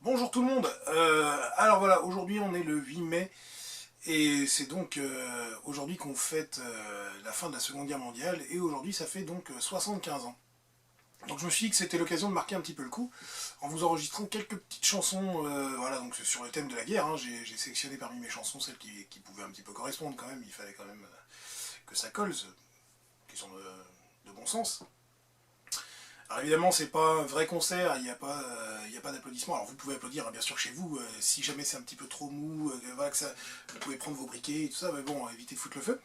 Bonjour tout le monde. Alors voilà, aujourd'hui on est le 8 mai et c'est donc aujourd'hui qu'on fête la fin de la Seconde Guerre mondiale et aujourd'hui ça fait donc 75 ans. Donc je me suis dit que c'était l'occasion de marquer un petit peu le coup en vous enregistrant quelques petites chansons voilà, donc sur le thème de la guerre. Hein. J'ai sélectionné parmi mes chansons celles qui pouvaient un petit peu correspondre quand même, il fallait quand même que ça colle, qui sont de bon sens. Alors évidemment, c'est pas un vrai concert, il n'y a pas d'applaudissements. Alors vous pouvez applaudir, hein, bien sûr, chez vous, si jamais c'est un petit peu trop mou, voilà, vous pouvez prendre vos briquets et tout ça, mais bon, évitez de foutre le feu.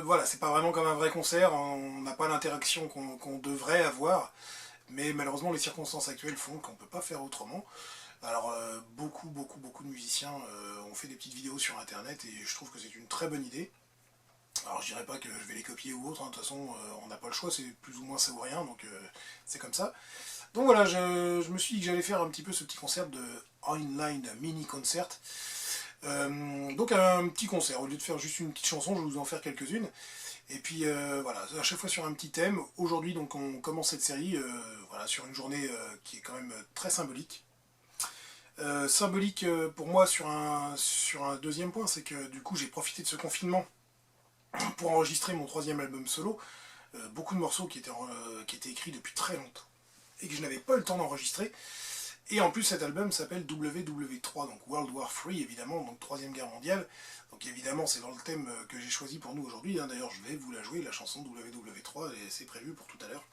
Voilà, c'est pas vraiment comme un vrai concert, on n'a pas l'interaction qu'on devrait avoir, mais malheureusement les circonstances actuelles font qu'on peut pas faire autrement. Alors beaucoup de musiciens ont fait des petites vidéos sur internet et je trouve que c'est une très bonne idée. Alors je dirais pas que je vais les copier ou autre, hein. De toute façon on n'a pas le choix, c'est plus ou moins ça ou rien, donc c'est comme ça. Donc voilà, je me suis dit que j'allais faire un petit peu ce petit concert de Online Mini Concert. Donc un petit concert, au lieu de faire juste une petite chanson, je vais vous en faire quelques-unes. Et puis voilà, à chaque fois sur un petit thème. Aujourd'hui donc on commence cette série voilà, sur une journée qui est quand même très symbolique. Symbolique pour moi sur un deuxième point, c'est que du coup j'ai profité de ce confinement pour enregistrer mon troisième album solo, beaucoup de morceaux qui étaient écrits depuis très longtemps et que je n'avais pas eu le temps d'enregistrer. Et en plus cet album s'appelle WW3, donc World War III évidemment, donc Troisième Guerre mondiale. Donc évidemment c'est dans le thème que j'ai choisi pour nous aujourd'hui, hein. D'ailleurs je vais vous la jouer, la chanson WW3, et c'est prévu pour tout à l'heure.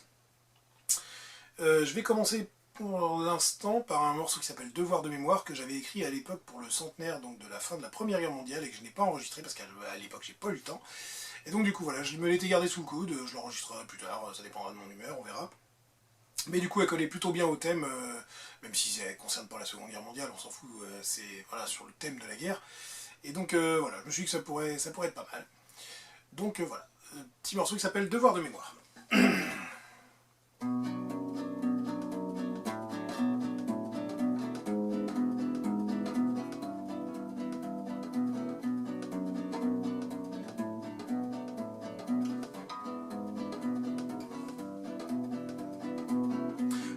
Je vais commencer pour l'instant par un morceau qui s'appelle Devoir de mémoire, que j'avais écrit à l'époque pour le centenaire donc, de la fin de la Première Guerre mondiale et que je n'ai pas enregistré parce qu'à l'époque j'ai pas eu le temps. Et donc du coup voilà, je me l'étais gardé sous le coude, je l'enregistrerai plus tard, ça dépendra de mon humeur, on verra. Mais du coup elle collait plutôt bien au thème, même si elle ne concerne pas la Seconde Guerre mondiale, on s'en fout, c'est voilà, sur le thème de la guerre. Et donc voilà, je me suis dit que ça pourrait être pas mal. Donc voilà, petit morceau qui s'appelle Devoir de mémoire.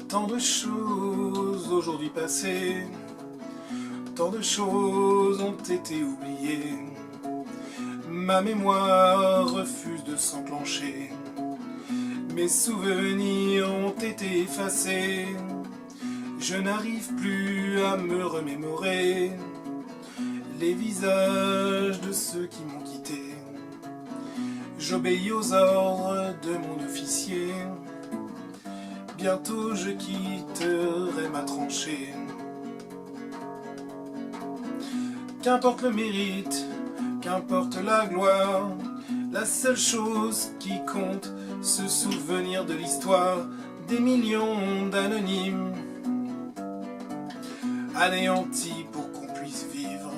Tant de choses aujourd'hui passées, tant de choses ont été oubliées. Ma mémoire refuse de s'enclencher. Mes souvenirs ont été effacés. Je n'arrive plus à me remémorer les visages de ceux qui m'ont quitté. J'obéis aux ordres de mon officier. Bientôt je quitterai ma tranchée. Qu'importe le mérite, qu'importe la gloire, la seule chose qui compte, se souvenir de l'histoire des millions d'anonymes, anéantis pour qu'on puisse vivre.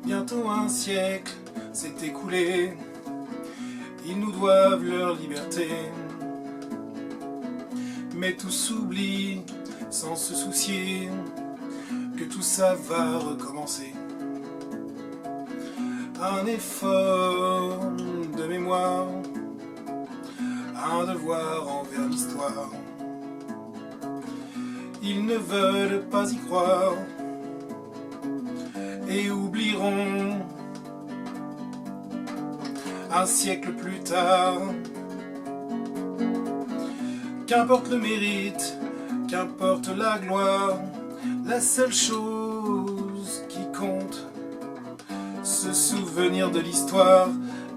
Bientôt un siècle s'est écoulé, ils nous doivent leur liberté. Mais tout s'oublie sans se soucier que tout ça va recommencer. Un effort de mémoire, un devoir envers l'histoire. Ils ne veulent pas y croire et oublieront un siècle plus tard. Qu'importe le mérite, qu'importe la gloire, la seule chose qui compte, se souvenir de l'histoire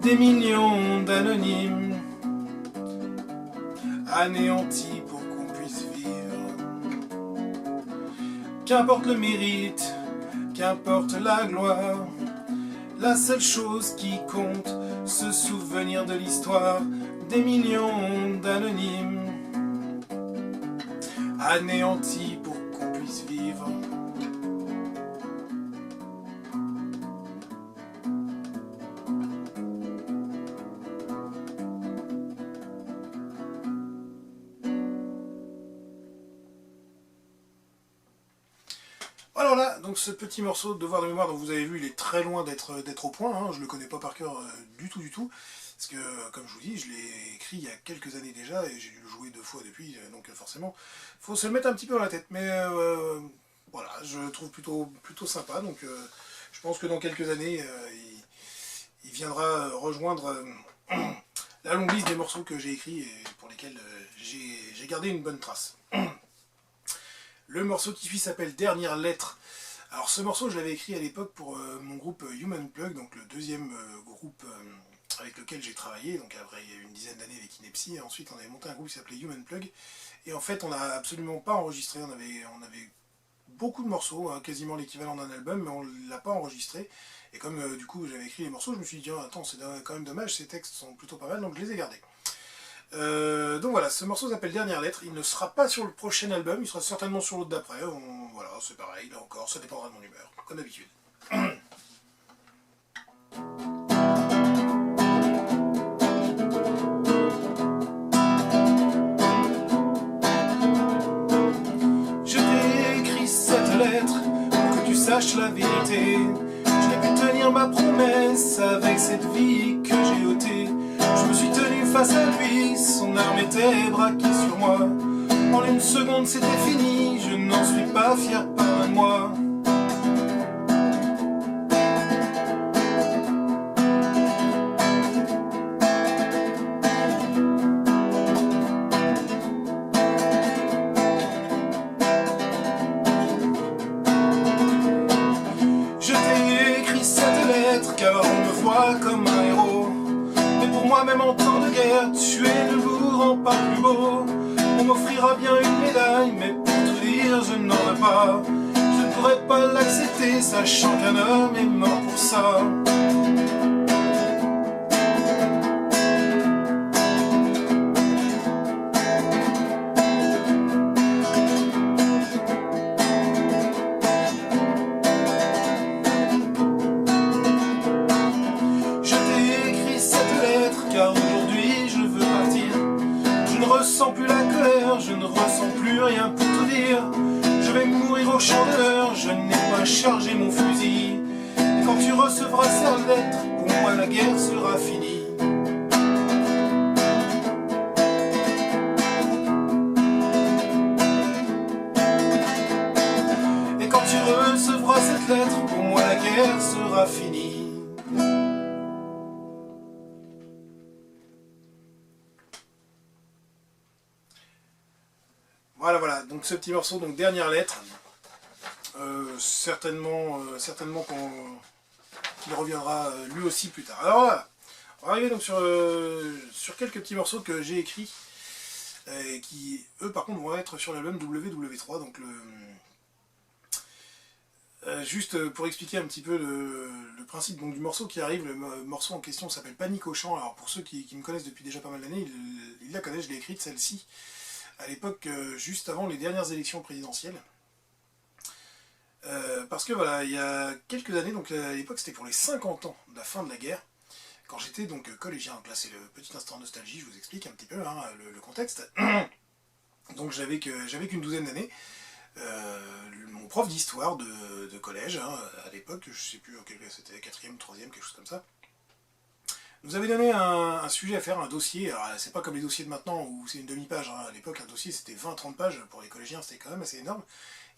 des millions d'anonymes, anéantis pour qu'on puisse vivre. Qu'importe le mérite, qu'importe la gloire, la seule chose qui compte, se souvenir de l'histoire des millions d'anonymes, anéantis pour qu'on puisse vivre. Alors là, donc ce petit morceau de Devoir de mémoire dont vous avez vu, il est très loin d'être au point, hein, je le connais pas par cœur du tout, parce que, comme je vous dis, je l'ai écrit il y a quelques années déjà, et j'ai dû le jouer 2 fois depuis, donc forcément, faut se le mettre un petit peu dans la tête, mais voilà, je le trouve plutôt sympa, donc je pense que dans quelques années, il viendra rejoindre la longue liste des morceaux que j'ai écrits, et pour lesquels j'ai gardé une bonne trace. Le morceau qui suit s'appelle Dernière lettre. Alors ce morceau, je l'avais écrit à l'époque pour mon groupe Human Plug, donc le deuxième groupe avec lequel j'ai travaillé, donc après il y a eu une dizaine d'années avec Inepsy, et ensuite on avait monté un groupe qui s'appelait Human Plug, et en fait on n'a absolument pas enregistré, on avait beaucoup de morceaux, hein, quasiment l'équivalent d'un album, mais on ne l'a pas enregistré, et comme du coup j'avais écrit les morceaux, je me suis dit, oh, attends, c'est quand même dommage, ces textes sont plutôt pas mal, donc je les ai gardés. Donc voilà, ce morceau s'appelle Dernière lettre, il ne sera pas sur le prochain album, il sera certainement sur l'autre d'après, voilà, c'est pareil, là encore, ça dépendra de mon humeur, comme d'habitude. Je t'ai écrit cette lettre pour que tu saches la vérité, je n'ai pu tenir ma promesse avec cette vie que j'ai ôtée. Je me suis tenu face à lui, son arme était braquée sur moi. En une seconde c'était fini, je n'en suis pas fier, pardonne-moi. Je t'ai écrit cette lettre car on me voit comme un héros. Même en temps de guerre, tu es le bourg pas plus beau. On m'offrira bien une médaille, mais pour tout dire, je n'en veux pas. Je ne pourrais pas l'accepter, sachant qu'un homme est mort pour ça. Car aujourd'hui je veux partir. Je ne ressens plus la colère, je ne ressens plus rien pour tout dire. Je vais mourir au champ de l'heure, je n'ai pas chargé mon fusil. Et quand tu recevras cette lettre, pour moi la guerre sera finie. Et quand tu recevras cette lettre, pour moi la guerre sera finie. Voilà, donc ce petit morceau, donc Dernière lettre, certainement qu'il reviendra lui aussi plus tard. Alors voilà, on va arriver donc sur quelques petits morceaux que j'ai écrits, qui eux par contre vont être sur l'album WW3, donc juste pour expliquer un petit peu le principe donc, du morceau qui arrive, le morceau en question s'appelle Panique au champ. Alors pour ceux qui me connaissent depuis déjà pas mal d'années, ils la connaissent, je l'ai écrite celle-ci à l'époque, juste avant les dernières élections présidentielles. Parce que voilà, il y a quelques années, donc à l'époque c'était pour les 50 ans de la fin de la guerre, quand j'étais donc collégien, donc là c'est le petit instant nostalgie, je vous explique un petit peu hein, le contexte. Donc j'avais qu'une douzaine d'années, mon prof d'histoire de collège, hein, à l'époque, je sais plus, c'était 4e, 3e, quelque chose comme ça, nous avait donné un sujet à faire, un dossier. Alors c'est pas comme les dossiers de maintenant où c'est une demi-page, hein. À l'époque un dossier c'était 20-30 pages, pour les collégiens c'était quand même assez énorme,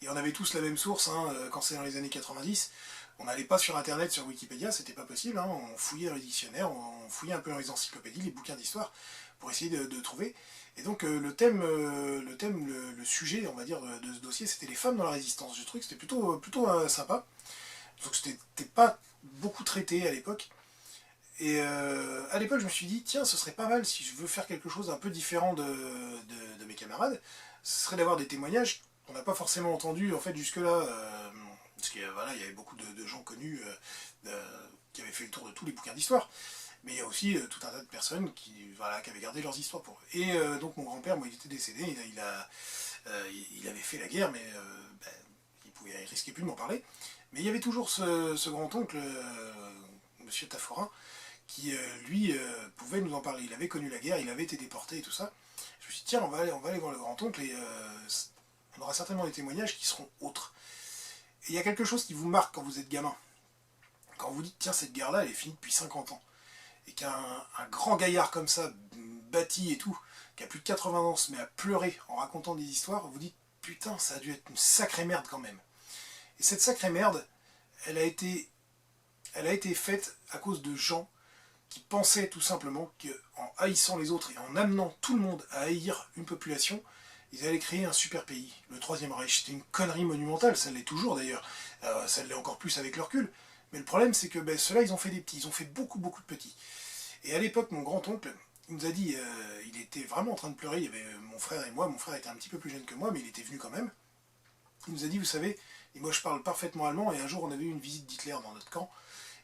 et on avait tous la même source, hein, quand c'est dans les années 90, on n'allait pas sur internet, sur Wikipédia, c'était pas possible, hein. On fouillait dans les dictionnaires, on fouillait un peu dans les encyclopédies, les bouquins d'histoire, pour essayer de trouver, et donc le sujet, on va dire, de ce dossier, c'était les femmes dans la résistance. Je trouvais que c'était plutôt sympa, donc c'était pas beaucoup traité à l'époque. Et à l'époque, je me suis dit, tiens, ce serait pas mal si je veux faire quelque chose un peu différent de mes camarades, ce serait d'avoir des témoignages qu'on n'a pas forcément entendus en fait jusque-là, parce que voilà, il y avait beaucoup de gens connus qui avaient fait le tour de tous les bouquins d'histoire, mais il y a aussi tout un tas de personnes qui avaient gardé leurs histoires pour eux. Et donc mon grand-père, moi, il était décédé, il avait fait la guerre, mais il risquait plus de m'en parler. Mais il y avait toujours ce grand-oncle, Monsieur Taforin, qui lui pouvait nous en parler. Il avait connu la guerre, il avait été déporté et tout ça. Je me suis dit, tiens, on va aller voir le grand-oncle et on aura certainement des témoignages qui seront autres. il y a quelque chose qui vous marque quand vous êtes gamin. Quand vous dites, tiens, cette guerre-là, elle est finie depuis 50 ans. Et qu'un grand gaillard comme ça, bâti et tout, qui a plus de 80 ans, se met à pleurer en racontant des histoires, vous dites, putain, ça a dû être une sacrée merde quand même. Et cette sacrée merde, elle a été faite à cause de gens qui pensaient tout simplement qu'en haïssant les autres et en amenant tout le monde à haïr une population, ils allaient créer un super pays. Le Troisième Reich, c'était une connerie monumentale, ça l'est toujours d'ailleurs, ça l'est encore plus avec le recul. Mais le problème, c'est que ceux-là, ils ont fait des petits, ils ont fait beaucoup, beaucoup de petits. Et à l'époque, mon grand-oncle, il nous a dit, il était vraiment en train de pleurer, il y avait mon frère et moi, mon frère était un petit peu plus jeune que moi, mais il était venu quand même. Il nous a dit, vous savez, et moi je parle parfaitement allemand, et un jour on avait eu une visite d'Hitler dans notre camp,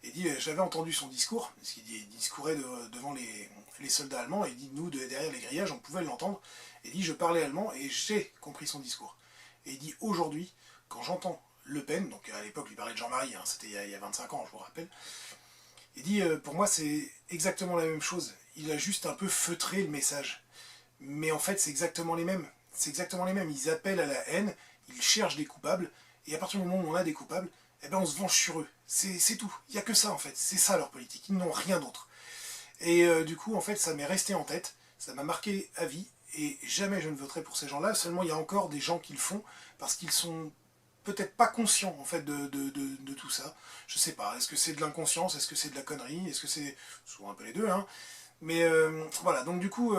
et il dit, j'avais entendu son discours, parce qu'il discourait devant les soldats allemands, et il dit, nous, derrière les grillages, on pouvait l'entendre, et il dit, je parlais allemand, et j'ai compris son discours. Et il dit, aujourd'hui, quand j'entends Le Pen, donc à l'époque il parlait de Jean-Marie, hein, c'était il y a 25 ans, je vous rappelle, il dit, pour moi c'est exactement la même chose, il a juste un peu feutré le message. Mais en fait c'est exactement les mêmes, ils appellent à la haine, ils cherchent des coupables, et à partir du moment où on a des coupables, eh ben on se venge sur eux, c'est tout, il n'y a que ça en fait, c'est ça leur politique, ils n'ont rien d'autre. Et du coup en fait ça m'est resté en tête, ça m'a marqué à vie, et jamais je ne voterai pour ces gens-là, seulement il y a encore des gens qui le font, parce qu'ils sont peut-être pas conscients en fait de tout ça. Je sais pas, est-ce que c'est de l'inconscience, est-ce que c'est de la connerie, est-ce que c'est souvent un peu les deux, hein. Mais voilà, donc du coup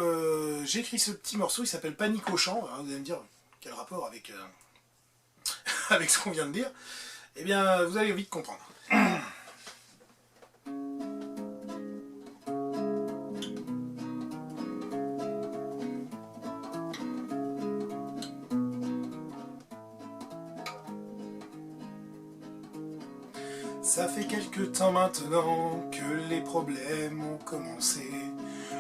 j'ai écrit ce petit morceau, il s'appelle Panique au chant. Alors, vous allez me dire quel rapport avec, avec ce qu'on vient de dire. Eh bien vous allez vite comprendre. Ça fait quelque temps maintenant que les problèmes ont commencé.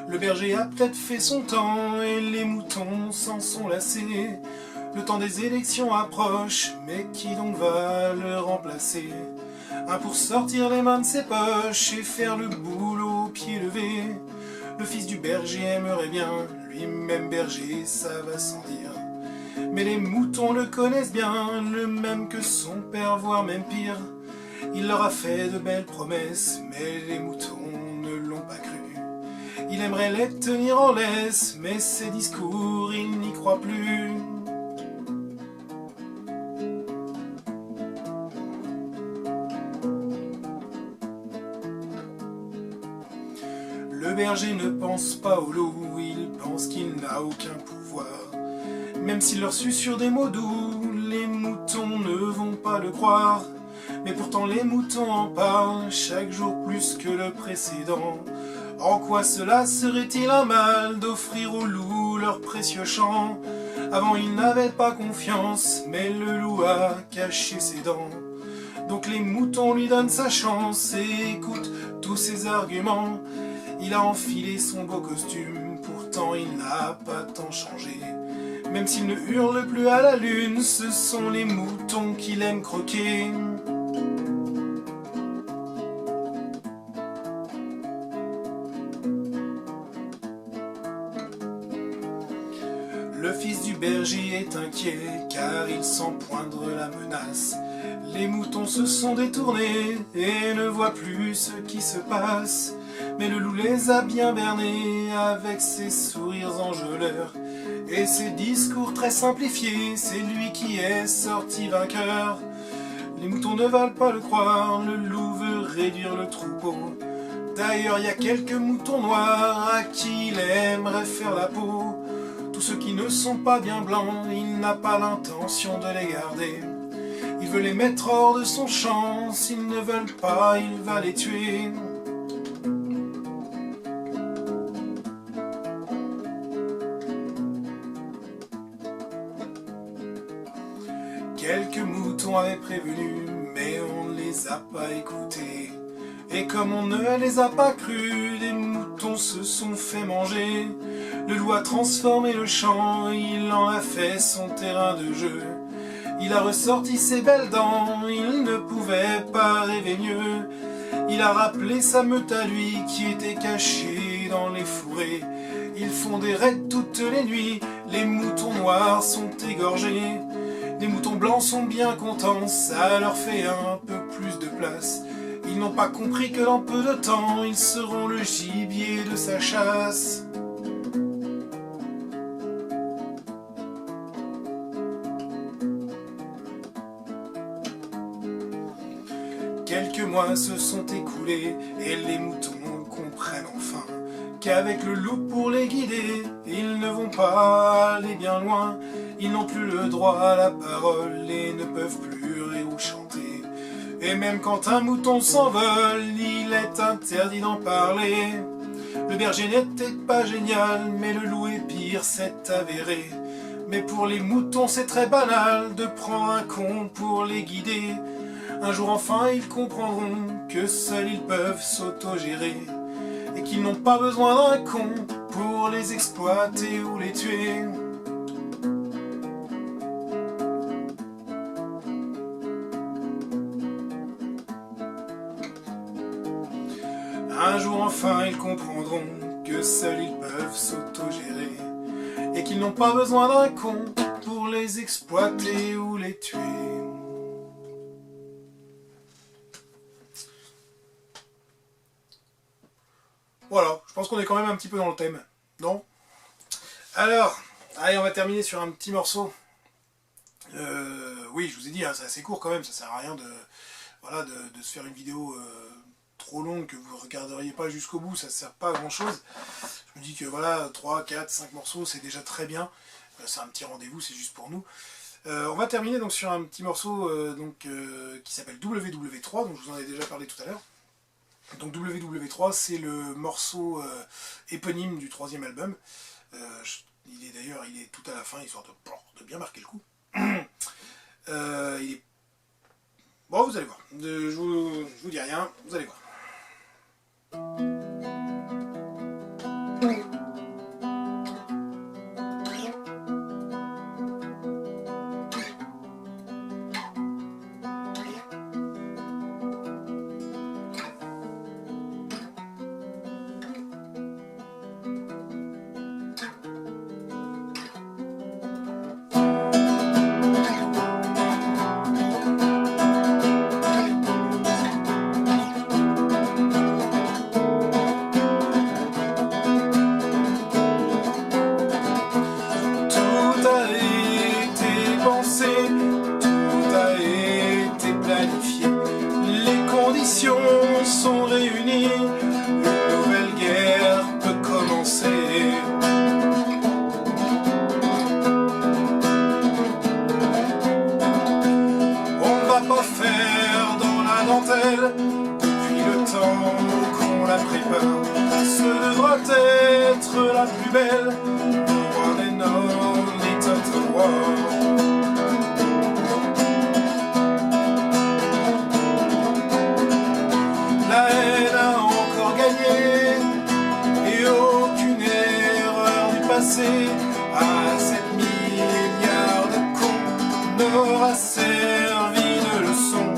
Le berger a peut-être fait son temps et les moutons s'en sont lassés. Le temps des élections approche, mais qui donc va le remplacer? Un pour sortir les mains de ses poches et faire le boulot au pied levé. Le fils du berger aimerait bien, lui-même berger, ça va sans dire. Mais les moutons le connaissent bien, le même que son père, voire même pire. Il leur a fait de belles promesses, mais les moutons ne l'ont pas cru. Il aimerait les tenir en laisse, mais ses discours, il n'y croit plus. Le berger ne pense pas au loup, il pense qu'il n'a aucun pouvoir. Même s'il leur susurre des mots doux, les moutons ne vont pas le croire. Mais pourtant les moutons en parlent chaque jour plus que le précédent. En quoi cela serait-il un mal d'offrir aux loups leur précieux chant? Avant ils n'avaient pas confiance, mais le loup a caché ses dents. Donc les moutons lui donnent sa chance et écoutent tous ses arguments. Il a enfilé son beau costume, pourtant il n'a pas tant changé. Même s'il ne hurle plus à la lune, ce sont les moutons qu'il aime croquer. Le fils du berger est inquiet car il sent poindre la menace. Les moutons se sont détournés et ne voient plus ce qui se passe. Mais le loup les a bien bernés avec ses sourires enjôleurs et ses discours très simplifiés, c'est lui qui est sorti vainqueur. Les moutons ne veulent pas le croire, le loup veut réduire le troupeau. D'ailleurs il y a quelques moutons noirs à qui il aimerait faire la peau. Tous ceux qui ne sont pas bien blancs, il n'a pas l'intention de les garder. Il veut les mettre hors de son champ, s'ils ne veulent pas, il va les tuer. Quelques moutons avaient prévenu, mais on ne les a pas écoutés. Et comme on ne les a pas crus, les moutons se sont fait manger. Le loup a transformé le champ, il en a fait son terrain de jeu. Il a ressorti ses belles dents, il ne pouvait pas rêver mieux. Il a rappelé sa meute à lui qui était cachée dans les fourrés. Ils font des raids toutes les nuits, les moutons noirs sont égorgés. Les moutons blancs sont bien contents, ça leur fait un peu plus de place. Ils n'ont pas compris que dans peu de temps, ils seront le gibier de sa chasse. Quelques mois se sont écoulés et les moutons comprennent enfin qu'avec le loup pour les guider, ils ne vont pas aller bien loin. Ils n'ont plus le droit à la parole et ne peuvent plus rire ou chanter. Et même quand un mouton s'envole, il est interdit d'en parler. Le berger n'était pas génial, mais le loup est pire, c'est avéré. Mais pour les moutons c'est très banal de prendre un con pour les guider. Un jour enfin ils comprendront que seuls ils peuvent s'autogérer et qu'ils n'ont pas besoin d'un con pour les exploiter ou les tuer. Un jour enfin ils comprendront que seuls ils peuvent s'autogérer et qu'ils n'ont pas besoin d'un con pour les exploiter ou les tuer. Voilà, je pense qu'on est quand même un petit peu dans le thème, non? Alors, allez, on va terminer sur un petit morceau. Oui, je vous ai dit, hein, c'est assez court quand même, ça sert à rien de, voilà, de se faire une vidéo trop longue que vous ne regarderiez pas jusqu'au bout, ça ne sert pas à grand chose. Je me dis que voilà, 3, 4, 5 morceaux, c'est déjà très bien. C'est un petit rendez-vous, c'est juste pour nous. On va terminer donc sur un petit morceau qui s'appelle WW3, donc je vous en ai déjà parlé tout à l'heure. Donc WW3, c'est le morceau éponyme du 3e album. Il est d'ailleurs, il est tout à la fin, histoire de bien marquer le coup. Il est... Bon, vous allez voir. Je vous dis rien, vous allez voir. Sont réunis, une nouvelle guerre peut commencer. On ne va pas faire dans la dentelle depuis le temps qu'on la prépare. Ce devra être la plus belle, one and only Total War. La haine a encore gagné et aucune erreur du passé à 7 milliards de cons n'aura servi de leçon.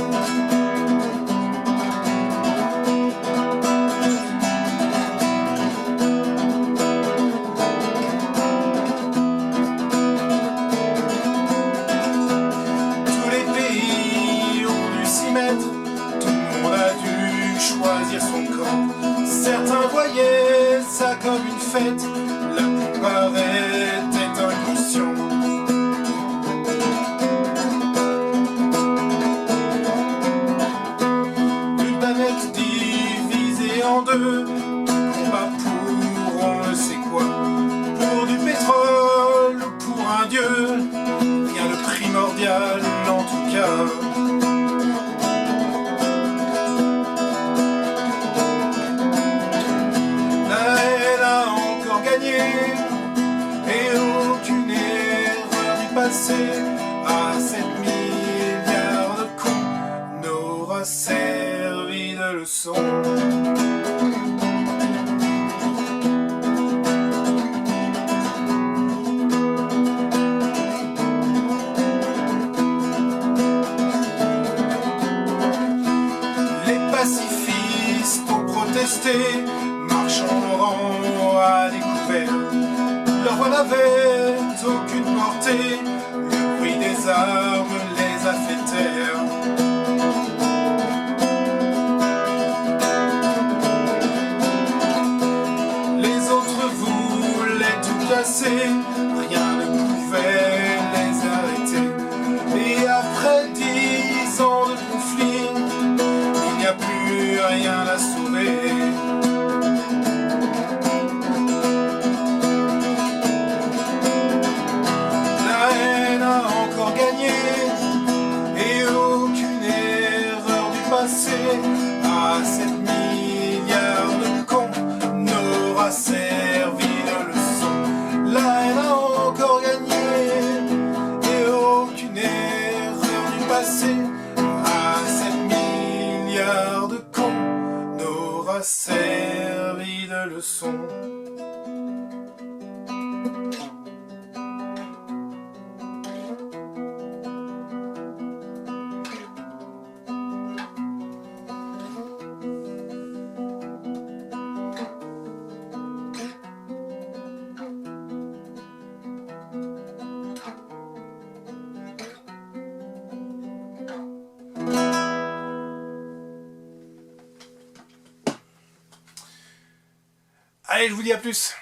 Tous les pays ont dû s'y mettre, tout le monde a dû choisir son camp. Certains voyaient ça comme une fête, la plupart étaient inconscients. Une planète divisée en deux, combat pour on ne sait quoi, pour du pétrole ou pour un dieu, rien de primordial en tout cas. Et aucune erreur du passé à 7 milliards de cons n'aura servi de leçon. Les pacifistes ont protesté, marchant en rang à découvert. Leur voix n'avait aucune portée, le bruit des les armes les a fait taire. Les autres voulaient tout casser, rien ne pouvait les arrêter. Et après 10 ans de conflit, il n'y a plus rien à sauver. À 7 milliards de cons n'aura servi de leçon. La haine a encore gagné et aucune erreur du passé. À 7 milliards de cons n'aura servi de leçon. Allez, je vous dis à plus.